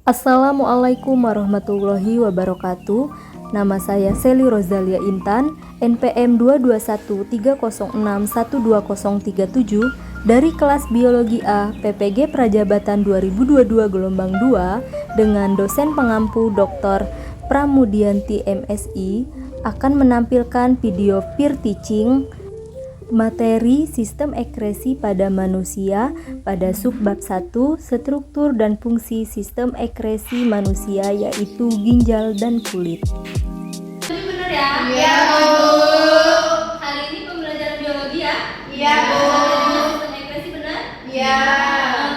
Assalamualaikum warahmatullahi wabarakatuh. Nama saya Seli Rozalia Intan, NPM 22130612037 dari kelas Biologi A PPG Prajabatan 2022 gelombang 2 dengan dosen pengampu Dr. Pramudianti MSI akan menampilkan video peer teaching materi sistem ekresi pada manusia pada subbab 1 struktur dan fungsi sistem ekresi manusia yaitu ginjal dan kulit. Ini benar ya? Iya, Bu. Hari ini pembelajaran biologi ya? Iya, Bu. Sistem ekresi benar? Iya.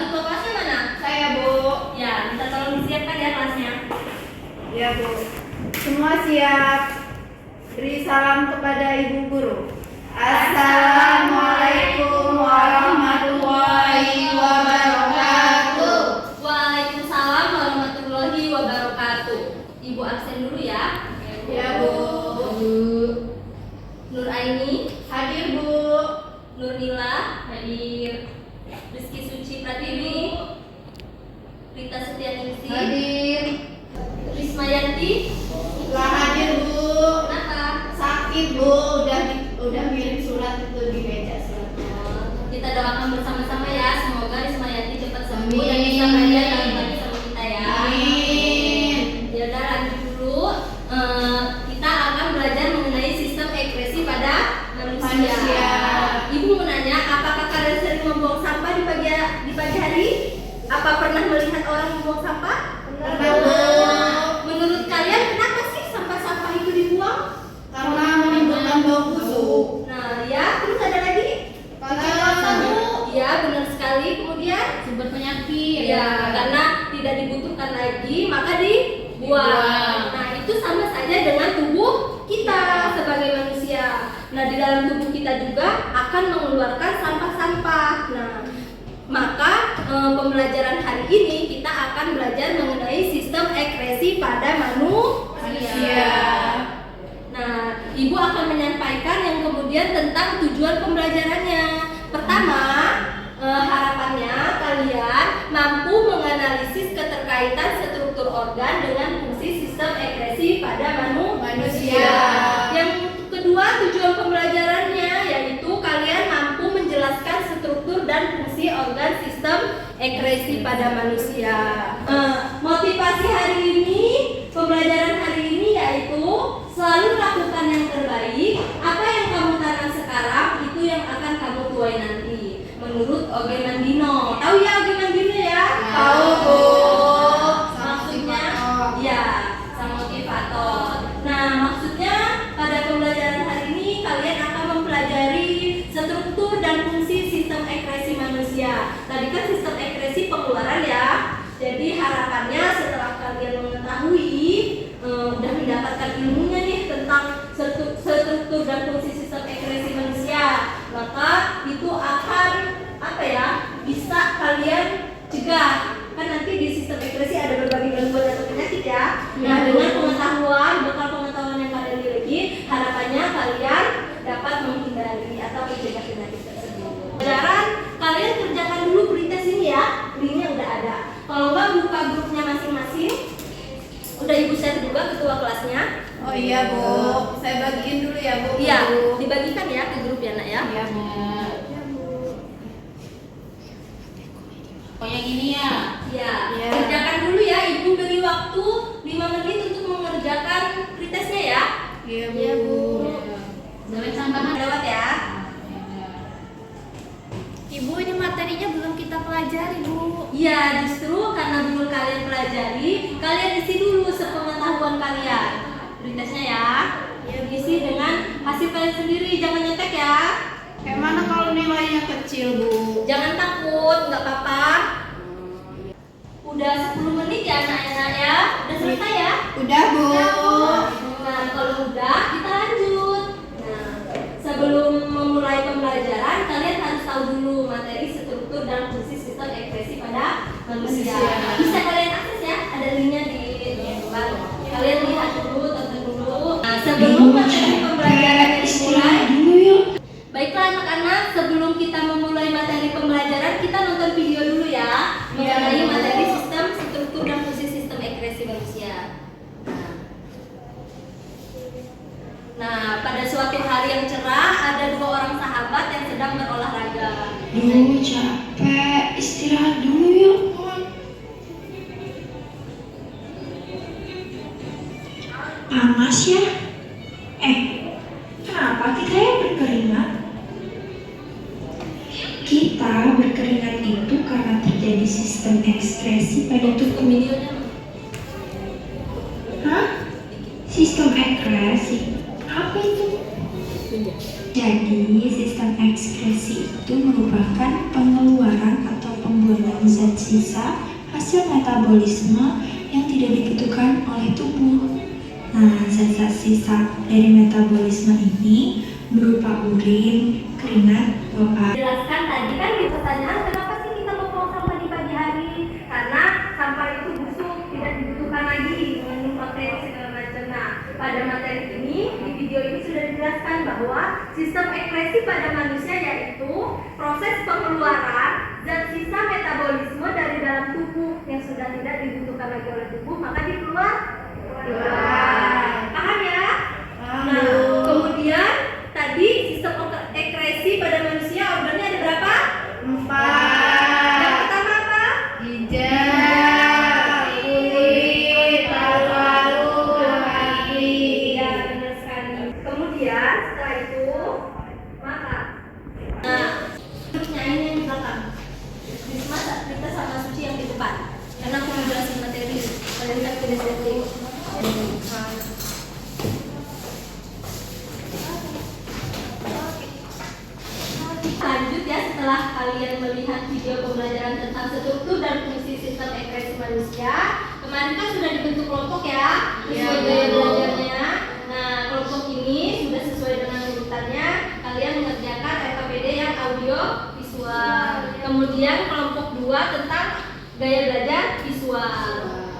Ketua kelasnya mana? Saya, Bu. Ya, minta tolong disiapkan ya kelasnya. Iya, Bu. Semua siap. Beri salam kepada Ibu Guru. Assalamualaikum warahmatullahi wabarakatuh. Waalaikumsalam warahmatullahi wabarakatuh. Ibu absen dulu ya. Iya, Bu. Nur Aini Hadir, Bu. Nurnila hadir. Rizky Suci Pratiwi, Rita Setianingsih, Hadir. Rismayanti. Telah hadir, Bu. Kenapa? Sakit, Bu. Udah ngirim surat itu di meja suratnya. Kita doakan bersama-sama ya, semoga Rismayanti cepat sembuh dan Amin. bisa belajar dalam lagi sama kita ya. Amin. Ya udah lanjut dulu. Kita akan belajar mengenai sistem ekresi pada manusia. Ibu mau nanya, apakah kalian sering membuang sampah di pagi hari? Apa pernah melihat orang membuang sampah? Pernah, Bu. Menurut kalian kenapa sih sampah-sampah itu dibuang? Karena menimbulkan bau busuk. Nah, ya, terus ada lagi? Karena Iya, benar sekali. Kemudian sumber penyakit. ya, karena tidak dibutuhkan lagi maka dibuang. Nah, itu sama saja dengan tubuh kita sebagai manusia. Nah, di dalam tubuh kita juga akan mengeluarkan sampah-sampah. Nah, maka pembelajaran hari ini kita akan belajar mengenai sistem ekresi pada manusia. Nah, Ibu akan menyampaikan yang kemudian tentang tujuan pembelajarannya. Pertama, harapannya kalian mampu menganalisis keterkaitan struktur organ dengan fungsi sistem ekresi pada manusia. Yang kedua, tujuan pembelajarannya yaitu kalian mampu menjelaskan struktur dan fungsi organ sistem ekresi pada manusia. Motivasi hari ini, pembelajaran hari ini yaitu selalu lakukan yang terbaik. Apa yang kamu tanam sekarang itu yang akan kamu tuai nanti. Menurut Oge Mandino. Tahu ya Oge Mandino ya? Tahu, Bu. Maksudnya ya, sang motivator. Nah, maksudnya pada pembelajaran hari ini kalian akan mempelajari struktur dan fungsi sistem ekresi manusia. Tadi kan sistem ekresi pengeluaran ya. Jadi harapannya setelah kalian mengetahui udah mendapatkan ilmunya nih tentang struktur dan fungsi sistem ekresi manusia, maka itu akan bisa kalian cegah. Kan nanti di sistem ekresi ada berbagai gangguan atau penyakit ya. Nah, dengan bekal pengetahuan yang kalian miliki, harapannya kalian dapat menghindari atau mencegah penyakit tersebut. Pelajaran kalian kerjakan dulu pretest ini ya, linknya udah ada. Kalau nggak buka grupnya masing-masing. Udah Ibu share juga ketua kelasnya. Oh iya, Bu. Saya bagiin dulu ya, Bu. Iya, dibagikan ya ke grup ya nak ya. Iya, Bu. Pokoknya gini ya. Iya. Iya. Kerjakan dulu ya, Ibu beri waktu 5 menit untuk mengerjakan pretestnya ya. Iya, Bu. Iya, Bu. Jangan tambahan. Lewat ya. Ibu, ini materinya belum kita pelajari, Bu. Iya, justru karena belum kalian pelajari, kalian isi dulu sepengetahuan kalian. Pretestnya ya. Ya, isi dengan hasil kalian sendiri, jangan nyetek ya. Kayak mana kalau nilainya kecil, Bu? Jangan takut, nggak apa-apa. Udah 10 menit ya anak-anak ya. Udah selesai ya? Udah, Bu. Nah, kalau udah kita lanjut. Nah, sebelum memulai pembelajaran, kalian harus tahu dulu materi struktur dan fungsi sistem ekresi pada manusia. Bisa kalian akses ya, ada linknya di depan. Kalian lihat dulu, tonton dulu. Nah, sebelum materi pembelajaran dimulai, baiklah anak-anak, sebelum kita memulai materi pembelajaran, kita nonton video dulu ya mengenai materi sistem struktur dan fungsi sistem manusia. Nah, pada suatu hari yang cerah ada 2 orang sahabat yang sedang berolahraga. Duh, capek. Istirahat dulu yuk. Panas ya? Kenapa kita yang berkeringat? Kita berkeringat itu karena terjadi sistem ekskresi pada tubuh. Videonya Hah? Sistem ekskresi? Apa itu? Jadi, sistem ekskresi itu merupakan pengeluaran atau pembuangan zat sisa hasil metabolisme yang tidak dibutuhkan oleh tubuh. Nah, zat-zat sisa dari metabolisme ini berupa urin, keringat, buang air. jelaskan tadi kan di pertanyaan kenapa sih kita membuang sampah di pagi hari? Karena sampah itu busuk, tidak dibutuhkan lagi, mengandung bakteri segala macam. Nah, pada materi ini di video ini sudah dijelaskan bahwa sistem ekskresi pada manusia yaitu proses pengeluaran zat sisa metabolisme dari dalam tubuh yang sudah tidak dibutuhkan lagi oleh tubuh maka dikeluarkan. Paham ya? Nah, kemudian tadi sistem ekskresi pada manusia organnya ada berapa? 4. Yang pertama apa? Ginjal, kulit, paru-paru, hati. Iya, benar sekali. Kemudian setelah itu mata. Nah, terusnya ini yang di belakang. Risma, kita sama Suci yang di depan. Karena aku mau jelasin materi. Kalian lihat tidak sedikit. Lanjut ya, setelah kalian melihat video pembelajaran tentang struktur dan fungsi sistem ekskresi manusia, kemarin kan sudah dibentuk kelompok ya, sesuai gaya belajarnya. Nah, kelompok ini sudah sesuai dengan urutannya. Kalian mengerjakan RKPD yang audio visual. Kemudian kelompok 2 tentang gaya belajar visual.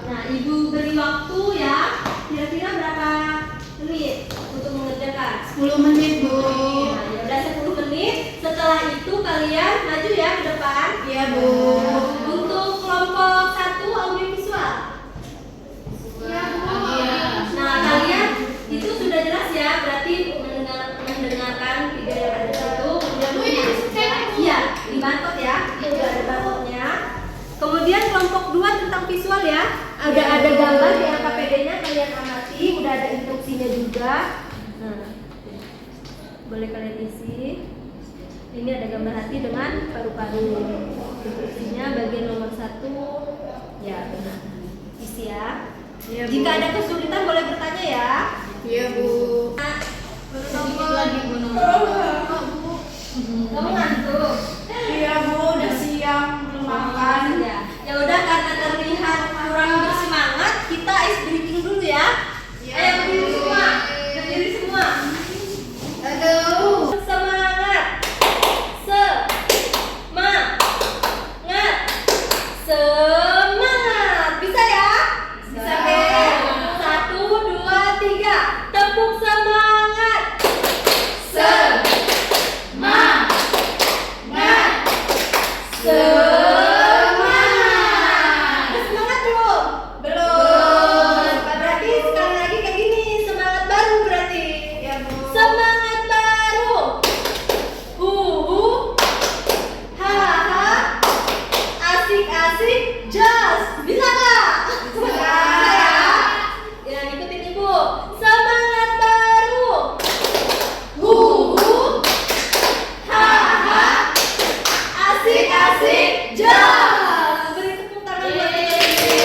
Nah, Ibu beri waktu ya, kira-kira berapa menit untuk mengerjakan? 10 menit, Bu. Nah, ya udah 10 menit. Setelah itu kalian maju ya ke depan. Iya, Bu. Untuk kelompok 1 audio visual. Iya, Bu. Nah, kalian itu sudah jelas ya, berarti mendengarkan video yang ada di situ. Kemudian iya, di barcode ya. Itu ada barcode-nya. Kemudian kelompok 2 tentang visual ya. Ada gambar di RKPD-nya, kalian amati, udah ada instruksinya juga. Nah, boleh kalian isi. Ini ada gambar hati dengan paru-paru. Instruksinya bagian nomor 1. Ya, benar. Isi ya. Iya, Bu. Jika ada kesulitan boleh bertanya ya. Iya, Bu. Nah, Sedikit lagi Bu Nur. kamu ngantuk? Iya, Bu. Udah siang, belum makan. Ya. Ya udah, karena terlihat kurang bersemangat, kita ice breaking dulu ya. Ayo berdiri semua. Berdiri semua. Aduh. Semangat. Semangat. Bisa ya? Bisa. Oke. 1, 2, 3. Tepuk semangat. Semangat. Semangat. Udah semangat belum? Belum. Berarti sekali lagi kayak gini, semangat baru berarti. Iya, Bu. Semangat baru. Ha. Asik-asik. Just. Bisa nggak? Bisa ya. Ya, ikutin Ibu. Semangat baru. Ha. Asik-asik. Just. Beri tepuk tangan buat Ibu.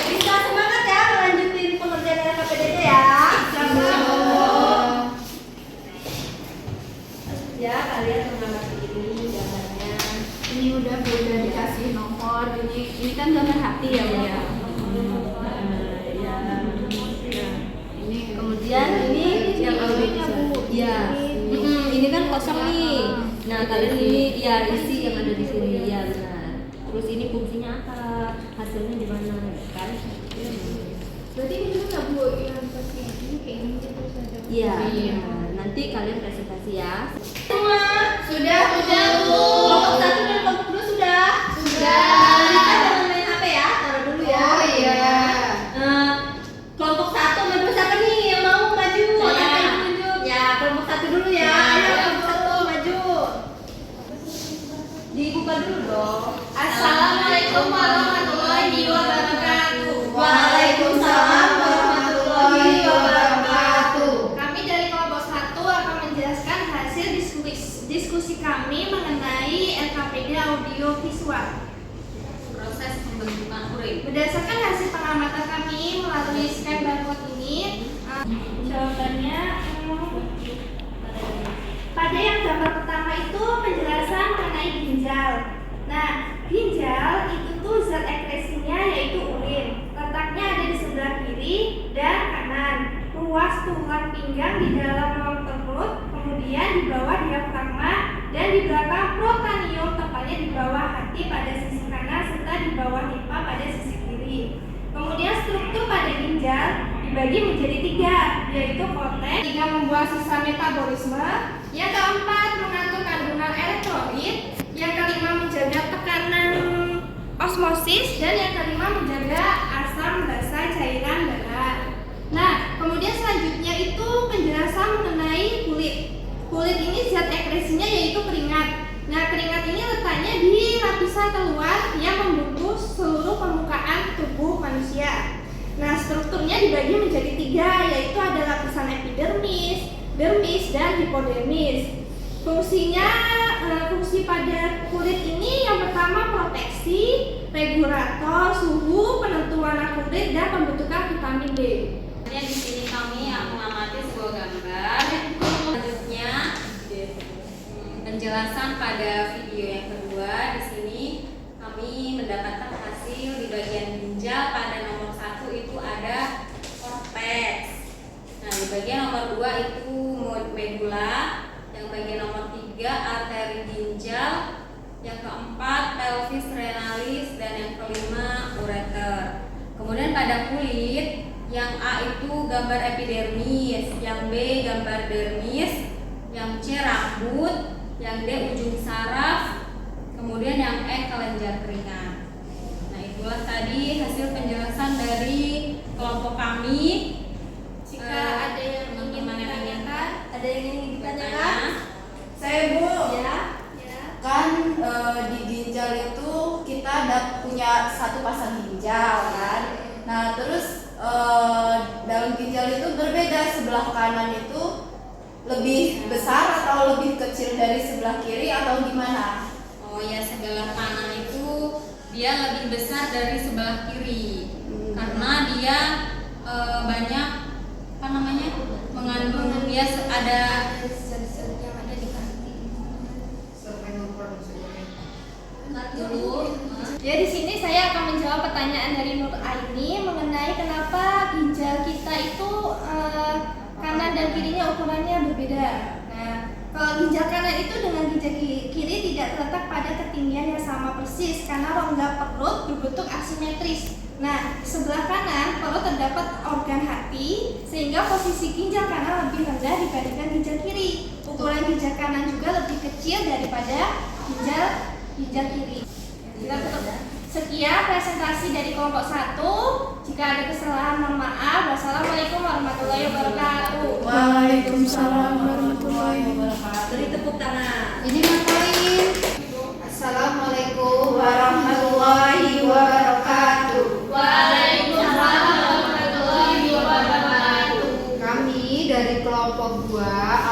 Bisa semangat ya melanjutin pengerjaan RKPD-nya ya. Ya, kalian mengamati ini gambarnya. Ini udah Bu, udah dikasih nomor. Ini kan gambar hati ya, Bu ya. Ya. Ini kemudian ini yang audio visual. Iya. Ini kan kosong nih. Nah, kalian ini ya isi yang ada di sini. Ya, benar. Terus ini fungsinya apa? Hasilnya di mana? Kan? Berarti ini juga Bu, yang pasti ini kayak gini terus aja. Iya. Nanti kalian presentasi ya. Semua Sudah, Bu. kelompok 1 dan kelompok 2 sudah. Sudah. Kita jangan main HP ya, taruh dulu ya. Oh iya. Berdasarkan hasil pengamatan kami melalui scan barcode ini, jawabannya pada yang gambar pertama itu penjelasan mengenai ginjal. Nah, ginjal itu tuh zat ekskresinya yaitu urin. Letaknya ada di sebelah kiri dan kanan. Ruas tulang pinggang di dalam ruang perut, kemudian di bawah diafragma dan di belakang protanium, tepatnya di bawah hati pada sisi kanan serta di bawah limpa pada sisi kiri. Kemudian struktur pada ginjal dibagi menjadi 3, yaitu korteks, 3 membuat sisa metabolisme, yang keempat mengatur kandungan elektrolit, yang kelima menjaga tekanan osmosis, dan yang kelima menjaga asam basa cairan darah. Nah, kemudian selanjutnya itu penjelasan mengenai kulit. Kulit ini zat ekskresinya yaitu keringat. Nah, keringat ini letaknya di lapisan terluar yang membungkus seluruh permukaan tubuh manusia. Nah, strukturnya dibagi menjadi 3, yaitu ada lapisan epidermis, dermis, dan hipodermis. Fungsi pada kulit ini yang pertama proteksi, regulator suhu, penentuan warna kulit, dan pembentukan vitamin D. Di sini kami mengamati sebuah gambar. Selanjutnya penjelasan pada video yang kedua. Di sini kami mendapatkan hasil di bagian ginjal. Pada nomor 1 itu ada korteks. Nah, di bagian nomor 2 itu medula. Yang bagian nomor 3 arteri ginjal. Yang keempat pelvis renalis, dan yang kelima ureter. Kemudian pada kulit, yang A itu gambar epidermis, yang B gambar dermis, yang C rambut, yang D ujung saraf, kemudian yang E kelenjar keringat. Nah, itulah tadi hasil penjelasan dari kelompok kami. Jika ada yang ingin ditanyakan, Ada yang ingin ditanyakan? Saya Bu, ya. kan di ginjal itu kita punya satu pasang ginjal kan. Nah terus dalam ginjal itu berbeda, sebelah kanan itu lebih besar atau lebih kecil dari sebelah kiri atau gimana? Oh ya, sebelah kanan itu dia lebih besar dari sebelah kiri karena dia banyak mengandung, dia ada yang ada di kaki. Ya, di sini saya akan menjawab pertanyaan dari Nur Aini mengenai kenapa ginjal kita itu kanan dan kirinya ukurannya berbeda. Nah, kalau ginjal kanan itu dengan ginjal kiri tidak terletak pada ketinggian yang sama persis karena rongga perut berbentuk asimetris. Nah, sebelah kanan perut terdapat organ hati sehingga posisi ginjal kanan lebih rendah dibandingkan ginjal kiri. Ukuran ginjal kanan juga lebih kecil daripada ginjal kiri. Sekian presentasi dari kelompok 1. Jika ada kesalahan mohon maaf. Wassalamualaikum warahmatullahi wabarakatuh. Waalaikumsalam warahmatullahi wabarakatuh. Beri tepuk tangan. Ini ngapain? Assalamualaikum warahmatullahi wabarakatuh. Waalaikumsalam warahmatullahi wabarakatuh. Kami dari kelompok 2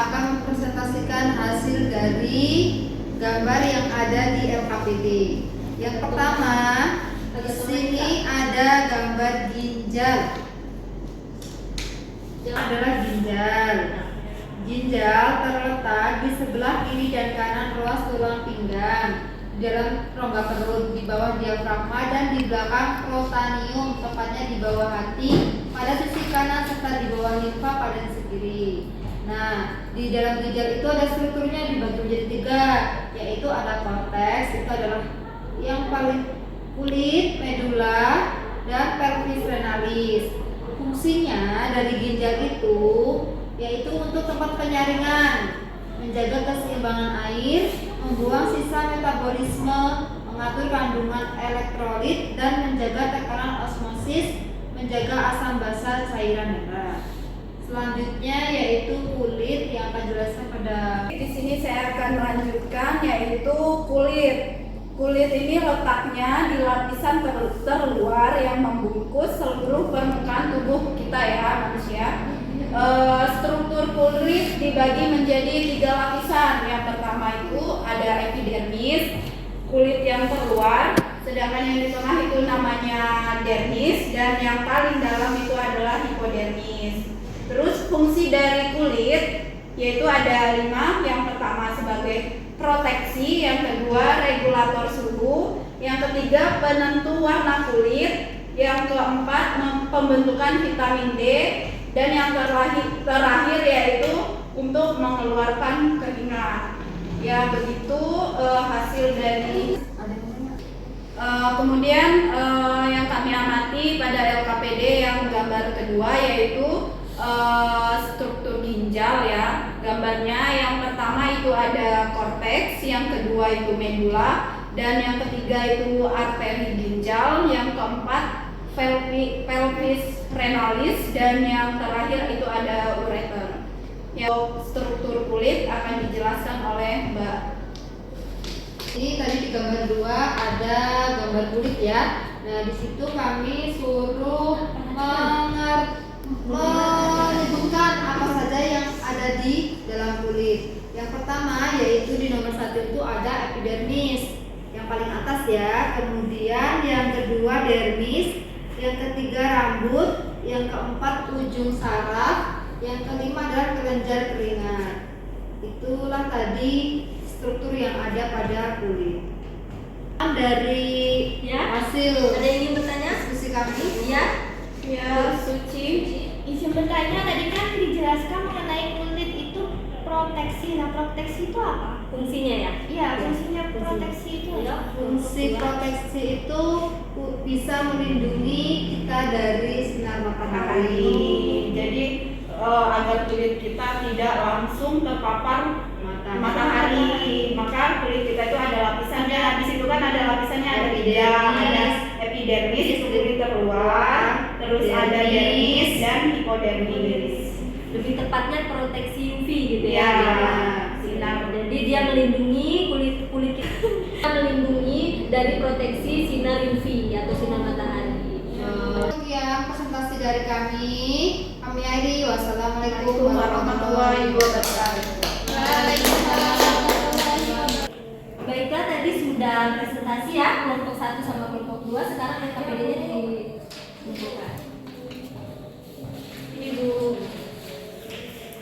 akan mempresentasikan hasil dari gambar yang ada di LKPD. Yang pertama, di sini ada gambar ginjal. Adalah ginjal. Ginjal terletak di sebelah kiri dan kanan ruas tulang pinggang, di dalam rongga perut, di bawah diafragma, dan di belakang protanium, tepatnya di bawah hati pada sisi kanan serta di bawah limfa pada sisi kiri. Nah, di dalam ginjal itu ada strukturnya dibagi menjadi 3, yaitu ada korteks, itu adalah yang paling kulit, medula, dan pelvis renalis. Fungsinya dari ginjal itu yaitu untuk tempat penyaringan, menjaga keseimbangan air, membuang sisa metabolisme, mengatur kandungan elektrolit, dan menjaga tekanan osmosis, menjaga asam basa cairan darah. Selanjutnya yaitu kulit yang akan jelaskan pada di sini saya akan melanjutkan yaitu kulit. Kulit ini letaknya di lapisan terluar yang membungkus seluruh permukaan tubuh kita ya manusia. Struktur kulit dibagi menjadi 3 lapisan. Yang pertama itu ada epidermis, kulit yang terluar, sedangkan yang di tengah itu namanya dermis, dan yang paling dalam itu adalah hipodermis. Terus fungsi dari kulit yaitu ada 5. Yang pertama sebagai proteksi, yang kedua regulator suhu, yang ketiga penentu warna kulit, yang keempat pembentukan vitamin D, dan yang terakhir yaitu untuk mengeluarkan keringat. Ya begitu hasil dari kemudian yang kami amati pada LKPD yang gambar kedua yaitu struktur ginjal ya. Gambarnya yang pertama itu ada korteks, yang kedua itu medula, dan yang ketiga itu arteri ginjal, yang keempat pelvis renalis, dan yang terakhir itu ada ureter. Yang struktur kulit akan dijelaskan oleh Mbak. Ini tadi di gambar 2 ada gambar kulit ya. Nah, di situ kami suruh menyebutkan apa saja yang ada di dalam kulit. Yang pertama yaitu di nomor 1 itu ada epidermis, yang paling atas ya. Kemudian yang kedua dermis, yang ketiga rambut, yang keempat ujung saraf, yang kelima adalah kelenjar keringat. Itulah tadi struktur yang ada pada kulit. Dari hasil Ada yang ingin bertanya? diskusi kami, Ya. Ya, Suci. Izin bertanya, tadi kan dijelaskan mengenai kulit itu proteksi. Nah, proteksi itu apa? Fungsinya ya. Iya, fungsinya proteksi itu apa? fungsi proteksi itu bisa melindungi kita dari sinar matahari. Jadi agar kulit kita tidak langsung terpapar matahari, maka kulit kita itu ada lapisannya. Di situ kan ada lapisannya, ada 3, ada epidermis itu kulit terluar, terus ada dermis dan hipodermis. Lebih tepatnya proteksi UV gitu ya. Ya, sinar. Jadi dia melindungi kulit kita melindungi dari proteksi sinar UV atau sinar matahari. Sekian presentasi dari kami. Kami akhiri. Wassalamualaikum Warahmatullahi wabarakatuh. Baiklah, tadi sudah presentasi ya kelompok 1 sama kelompok 2. Sekarang LKPD-nya dibutuhkan. Ini Bu.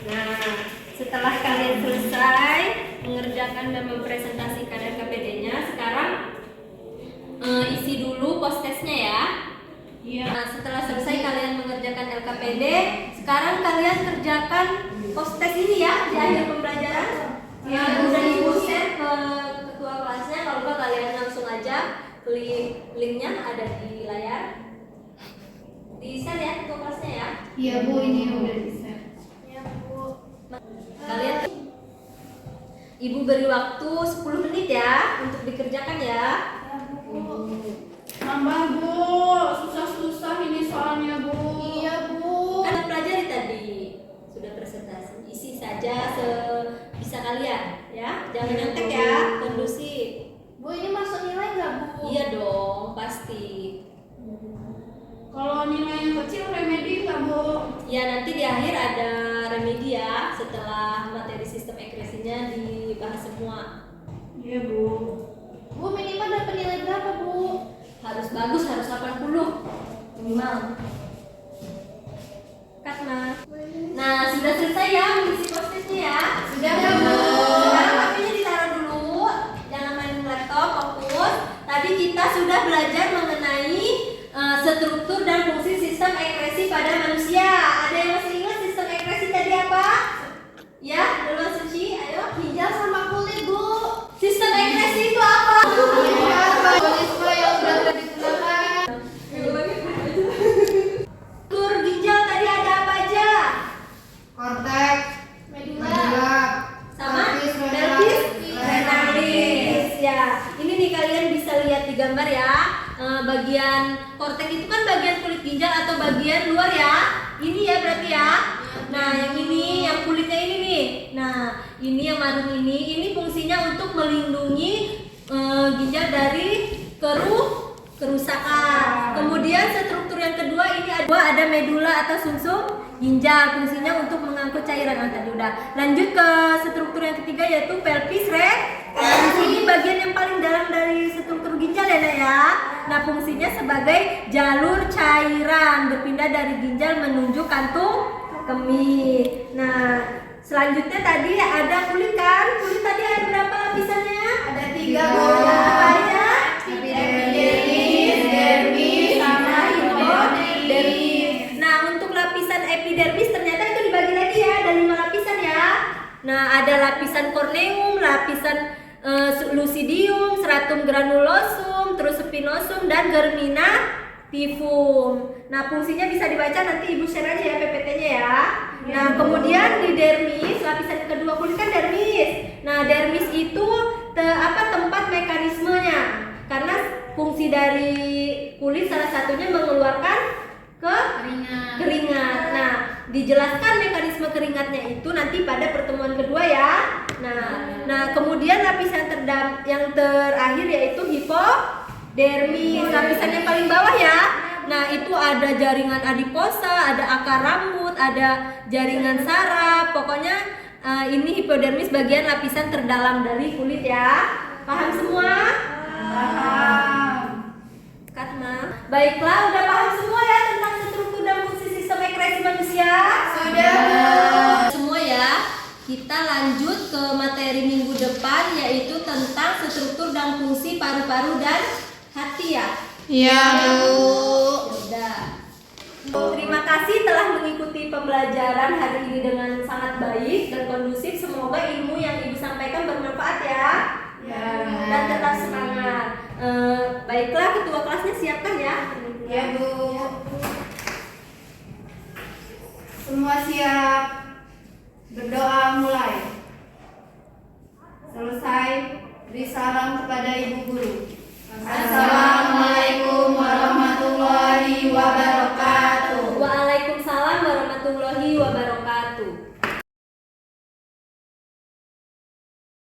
Nah, setelah kalian selesai mengerjakan dan mempresentasikan LKPD-nya, sekarang isi dulu post-testnya ya. Iya. Nah, setelah selesai kalian mengerjakan LKPD, sekarang kalian kerjakan post-test ini ya di akhir pembelajaran. Yang udah Ibu share ke ketua kelasnya, kalau enggak kalian langsung aja klik linknya ada di layar. Di share ya ketua kelasnya ya. Iya Bu, ini udah di-share. Kalian Ibu beri waktu 10 menit ya untuk dikerjakan ya. Nambah Bu, susah-susah ini soalnya Bu. Iya Bu. Kan pelajari tadi sudah presentasi. Isi saja sebisa kalian ya. Jangan nyontek ya, kondusif. Bu, ini masuk nilai nggak Bu? Iya dong, pasti. Kalau nilai yang kecil remedi nggak Bu? Ya nanti di akhir ada remedi ya setelah materi sistem ekresinya dibahas semua. Iya Bu. Bu, minimal dapat nilai berapa Bu? Harus bagus, harus 80 minimal. Karena nah sudah selesai ya mengisi post-testnya ya. Sudah Bu. Sekarang HP-nya ditaruh dulu, jangan main laptop, fokus. Tadi kita sudah belajar mengenai struktur dan fungsi sistem ekresi pada manusia. Ada yang masih ingat sistem ekresi tadi apa? Ya, dulu Suci, ayo. Ginjal sama kulit Bu. Sistem ekresi itu apa? Organisme yang sudah digunakan. Struktur ginjal tadi ada apa aja? Korteks, Medula. Sama pelvis pelvis renalis. Ya, ini nih kalian bisa lihat di gambar ya. Bagian korteks itu kan bagian kulit ginjal atau bagian luar ya. Ini ya berarti ya. Nah, yang ini, yang kulitnya ini nih. Nah, ini yang marun ini fungsinya untuk melindungi ginjal dari kerusakan. Kemudian struktur yang kedua ini ada medula atau sumsum ginjal, fungsinya untuk mengangkut cairan. Tadi udah. Lanjut ke struktur yang ketiga yaitu pelvis rectus. Ini bagian yang paling dalam dari struktur ginjal ya Nak ya. Nah, fungsinya sebagai jalur cairan berpindah dari ginjal menuju kantung kemih. Nah, selanjutnya tadi ada kulit kan? Kulit tadi ada berapa lapisannya? Ada 3 Apa aja? epidermis, dermis, sama hipodermis. Nah, untuk lapisan epidermis ternyata itu dibagi lagi ya, ada 5 lapisan ya. Nah, ada lapisan corneum, lapisan lucidium, stratum granulosum, terus spinosum dan germinativum. Nah, fungsinya bisa dibaca nanti Ibu share aja ya PPT-nya ya. Nah, kemudian di dermis, lapisan kedua kulit kan dermis. Nah, dermis itu tempat mekanismenya. Karena fungsi dari kulit salah satunya mengeluarkan keringat. Nah, dijelaskan mekanisme keringatnya itu nanti pada pertemuan kedua ya. Nah, kemudian lapisan yang terakhir yaitu hipodermis, lapisan yang paling bawah ya. Nah, itu ada jaringan adiposa, ada akar rambut, ada jaringan saraf. Pokoknya ini hipodermis bagian lapisan terdalam dari kulit ya. Paham semua? Paham. Katma. Baiklah, udah paham semua ya tentang struktur dan fungsi sistem ekskresi manusia? Sudah. Semua ya. Kita lanjut ke materi minggu depan yaitu tentang struktur dan fungsi paru-paru dan hati ya. Iya, Bu. Sudah. Terima kasih telah mengikuti pembelajaran hari ini dengan sangat baik dan kondusif. Semoga ilmu yang Ibu sampaikan bermanfaat ya. Ya. Dan tetap semangat. Baiklah, ketua kelasnya siapkan ya. Ya, Bu. Semua siap. Berdoa mulai. Selesai, beri salam kepada Ibu Guru. Assalamualaikum